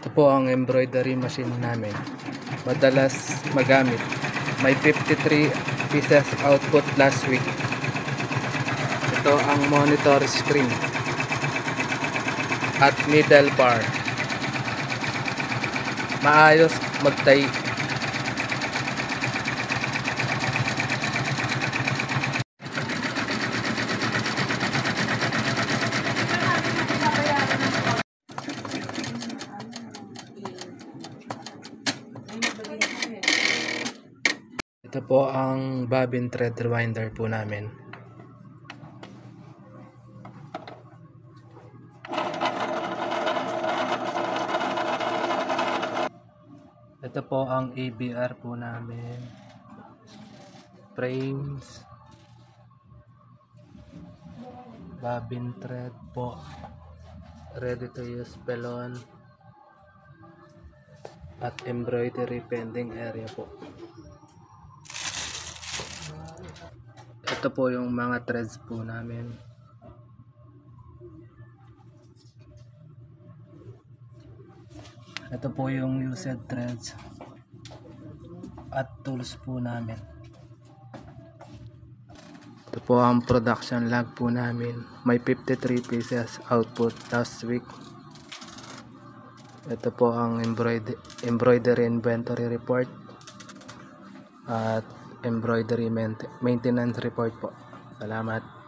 Ito po ang embroidery machine namin. Madalas magamit. May 53 pieces output last week. Ito ang monitor screen at middle bar. Maayos magtay. Ito po ang bobbin thread rewinder po namin. Ito po ang ABR po namin. Frames. Bobbin thread po. Ready to use pelon. At embroidery pending area po. Ito po yung mga threads po namin. Ito po yung used threads at tools po namin. Ito po ang production log po namin. May 53 pieces output last week. Ito po ang embroidery inventory report at embroidery maintenance report po. Salamat.